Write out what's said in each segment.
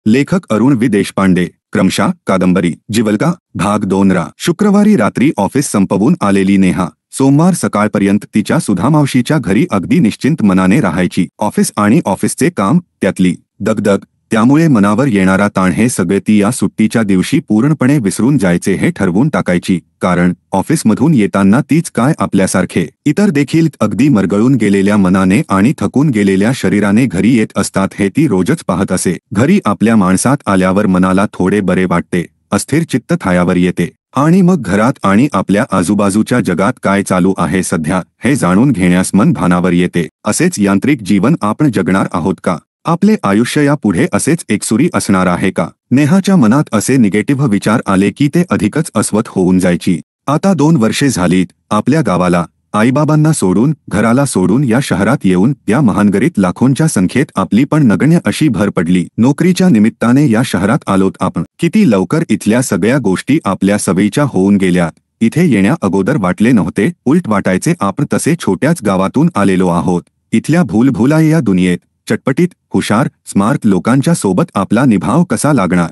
लेखक अरुण वि देशपांडे. क्रमशः कादंबरी जिवलगा भाग 2. शुक्रवारी रात्री ऑफिस संपवून आलेली नेहा सोमवार सकाळपर्यंत तिच्या सुधामावशीच्या घरी अगदी निश्चिंत मनाने राहायची. ऑफिस आणि ऑफिसचे काम, त्यातली दगदग, त्यामुळे मनावर येणारा ताण हे सगळे ती या सुट्टीच्या दिवशी पूर्णपणे विसरून जायचे हे ठरवून टाकायची. कारण ऑफिसमधून येताना तीच काय आपल्यासारखे इतर देखील अगदी मरगळून गेलेल्या मनाने आणि थकून गेलेल्या शरीराने घरी येत असतात हे ती रोजच पाहत असे. घरी आपल्या माणसात आल्यावर मनाला थोडे बरे वाटते, अस्थिर चित्त थायावर येते आणि मग घरात आणि आपल्या आजूबाजूच्या जगात काय चालू आहे सध्या हे जाणून घेण्यास मन भानावर येते. असेच यांत्रिक जीवन आपण जगणार आहोत का? आपले आयुष्य यापुढे असेच एकसुरी असणार आहे का? नेहाच्या मनात असे निगेटिव्ह विचार आले की ते अधिकच अस्वस्थ होऊन जायची. आता 2 वर्षे झालीत आपल्या गावाला, आईबाबांना सोडून, घराला सोडून या शहरात येऊन त्या महानगरीत लाखोंच्या संख्येत आपली पण नगण्य अशी भर पडली. नोकरीच्या निमित्ताने या शहरात आलोत आपण. किती लवकर इथल्या सगळ्या गोष्टी आपल्या सवयीच्या होऊन गेल्यात. इथे येण्या अगोदर वाटले नव्हते, उलट वाटायचे आपण तसे छोट्याच गावातून आलेलो आहोत. इथल्या भूलभुलाया दुनियेत चटपटीत, हुशार, स्मार्ट लोकांच्या सोबत आपला निभाव कसा लागणार?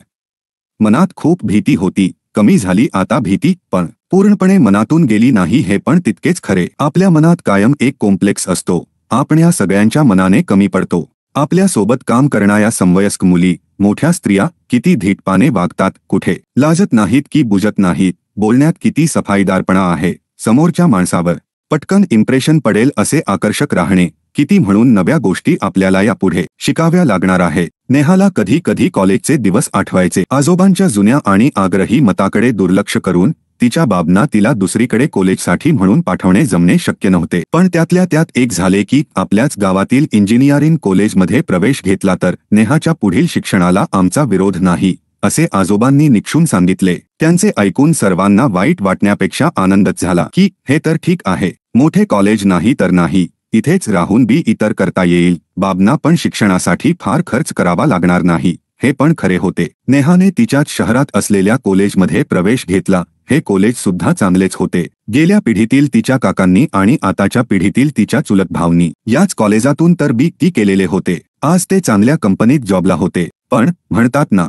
मनात खूप भीती होती. कमी झाली आता भीती, पण पूर्णपणे मनातून गेली नाही हे पण तितकेच खरे. आपल्या मनात कायम एक कॉम्प्लेक्स असतो. आपण या सगळ्यांच्या मनाने कमी पडतो. आपल्या सोबत काम करणाऱ्या समवयस्क मुली, मोठ्या स्त्रिया किती धीटपणे वागतात, कुठे लाजत नाहीत की बुजत नाहीत, बोलण्यात किती सफाईदारपणा आहे, समोरच्या माणसावर पटकन इम्प्रेशन पडेल असे आकर्षक राहणे, किती म्हणून नव्या गोष्टी आपल्याला यापुढे शिकाव्या लागणार आहे. नेहाला कधी कधी कॉलेजचे दिवस आठवायचे. आजोबांच्या जुन्या आणि आग्रही मताकडे दुर्लक्ष करून तिच्या बाबांना तिला दुसरीकडे कॉलेजसाठी म्हणून पाठवणे जमणे शक्य नव्हते. पण त्यातल्या त्यात एक झाले की आपल्याच गावातील इंजिनिअरिंग कॉलेजमध्ये प्रवेश घेतला तर नेहाच्या पुढील शिक्षणाला आमचा विरोध नाही, असे आजोबांनी निक्षून सांगितले. त्यांचे ऐकून सर्वांना वाईट वाटण्यापेक्षा आनंदच झाला की हे तर ठीक आहे, मोठे कॉलेज नाही तर नाही, इथेच राहून बी इतर करता येईल. बाबांना पण शिक्षणासाठी फार खर्च करावा लागणार नाही, हे पण खरे होते. नेहाने तिच्याच शहरात असलेल्या कॉलेजमध्ये प्रवेश घेतला. हे कॉलेज सुद्धा चांगलेच होते. गेल्या पिढीतील तिच्या काकांनी आणि आताच्या पिढीतील तिच्या चुलत भावांनी याच कॉलेजातून तर बी टी केलेले होते. आज ते चांगल्या कंपनीत जॉबला होते. पण म्हणतात ना,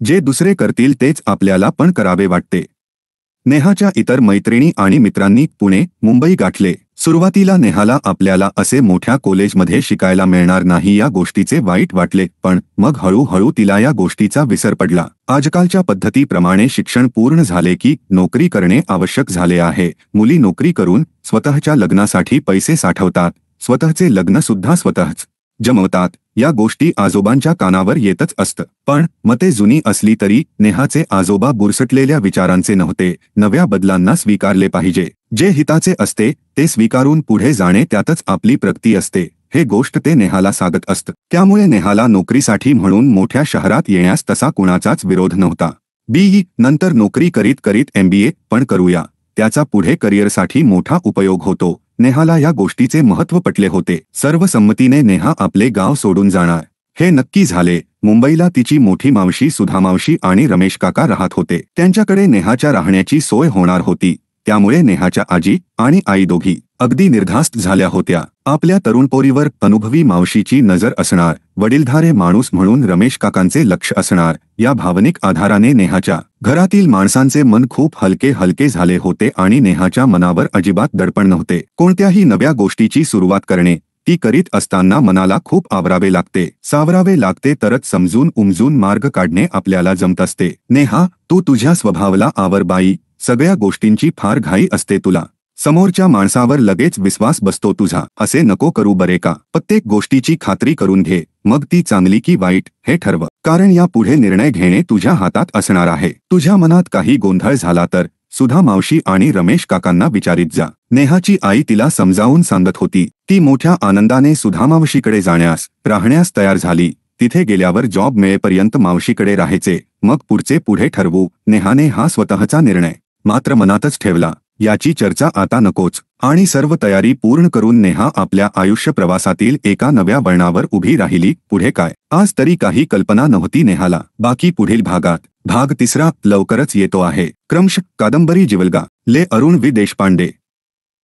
जे दुसरे करतील तेच आपल्याला पण करावे वाटते. नेहाच्या इतर मैत्रिणी आणि मित्रांनी पुणे, मुंबई गाठले. सुरुवातीला नेहाला आपल्याला असे मोठ्या कॉलेजमध्ये शिकायला मिळणार नाही या गोष्टीचे वाईट वाटले, पण मग हळूहळू तिला या गोष्टीचा विसर पडला. आजकालच्या पद्धतीप्रमाणे शिक्षण पूर्ण झाले की नोकरी करणे आवश्यक झाले आहे. मुली नोकरी करून स्वतःच्या लग्नासाठी पैसे साठवतात, स्वतःचे लग्न सुद्धा स्वतःच जमवतात. या गोष्टी आजोबांच्या कानावर येतच असतं. पण मते जुनी असली तरी नेहाचे आजोबा बुरसटलेल्या विचारांचे नव्हते. नव्या बदलांना स्वीकारले पाहिजे. जे हिताचे असते ते स्वीकारून पुढे जाणे त्यातच आपली प्रगती असते, हे गोष्ट ते नेहाला सांगत असतं. त्यामुळे नेहाला नोकरीसाठी म्हणून मोठ्या शहरात येण्यास तसा कुणाचाच विरोध नव्हता. BE नंतर नोकरी करीत करीत MBA पण करूया, त्याचा पुढे करिअरसाठी मोठा उपयोग होतो. नेहाला या गोष्टीचे महत्त्व पटले होते. सर्वसंमतीने नेहा आपले गाव सोडून जाणार हे नक्की झाले. मुंबईला तिची मोठी मावशी सुधामावशी आणि रमेश काका राहत होते. त्यांच्याकडे नेहाच्या राहण्याची सोय होणार होती. त्यामुळे नेहाच्या आजी आणि आई दोघी अगदी निर्धास्त झाल्या होत्या. आपल्या तरुण पोरीवर अनुभवी मावशीची नजर असणार, वडीलधारे माणूस म्हणून रमेश काकांचे लक्ष असणार, या भावनिक आधाराने नेहाच्या घरातील माणसांचे मन खूप हलके हलके झाले होते आणि नेहाच्या मनावर अजिबात दडपण नव्हते. कोणत्याही नव्या गोष्टीची सुरुवात करणे, ती करीत असताना मनाला खूप आवरावे लागते, सावरावे लागते, तरच समजून उमजून मार्ग काढणे आपल्याला जमत असते. नेहा, तू तुझ्या स्वभावाला आवर बाई. सगळ्या गोष्टींची फार घाई असते तुला. समोरच्या माणसावर लगेच विश्वास बसतो तुझा. असे नको करू बरे का. प्रत्येक गोष्टीची खात्री करून घे, मग ती चांगली की वाईट हे ठरव. कारण या पुढे निर्णय घेणे तुझ्या हातात असणार आहे. तुझ्या मनात काही गोंधळ झाला तर सुधा मावशी आणि रमेश काकांना विचारित जा. नेहाची आई तिला समजावून सांगत होती. ती मोठ्या आनंदाने सुधा मावशीकडे जाण्यास, राहण्यास तयार झाली. तिथे गेल्यावर जॉब मिळेपर्यंत मावशीकडे राहायचे, मग पुढचे पुढे ठरवू. नेहाने हा स्वतःचा निर्णय मात्र मनातच ठेवला. याची चर्चा आता नकोच. आणि सर्व तयारी पूर्ण करून नेहा आपल्या आयुष्य प्रवासातील एका नव्या वळणावर उभी राहिली. पुढे काय, आज तरी काही कल्पना नव्हती नेहाला. बाकी पुढील भागात. भाग 3 लवकरच येतो आहे. क्रमशः कादंबरी जिवलगा. ले अरुण वि देशपांडे.